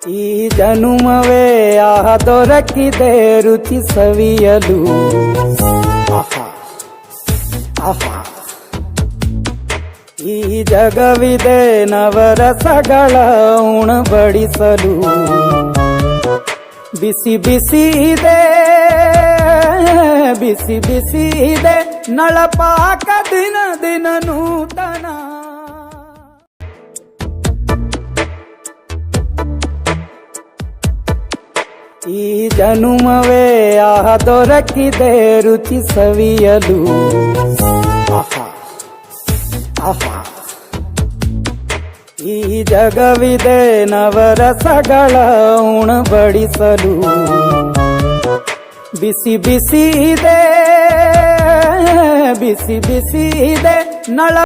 ಈ ಜನುಮವೇ ದೊರಕಿದೆ ರುಚಿ ಸವಿಯಲು. ಆಹಾ ಆಹಾ, ಈ ಜಗವಿದೆ ನವರಸಗಳ ಉಣಬಡಿಸಲು. ಬಿಸಿ ಬಿಸಿ ಇದೆ, ಬಿಸಿ ಬಿಸಿ ಇದೆ ನಳಪಾಕ ದಿನ ದಿನ ನೂತನ. ಈ ಜನುಮವೇ ದೊರಕಿದೆ ರುಚಿ ಸವಿಯಲು. ಆಹಾ ಆಹಾ, ಈ ಜಗವಿದೆ ನವರಸಗಳ ಉಣಬಡಿಸಲು. ಬಿಸಿ ಬಿಸಿ ಇದೆ, ಬಿಸಿ ಬಿಸಿ ಇದೆ ನಳ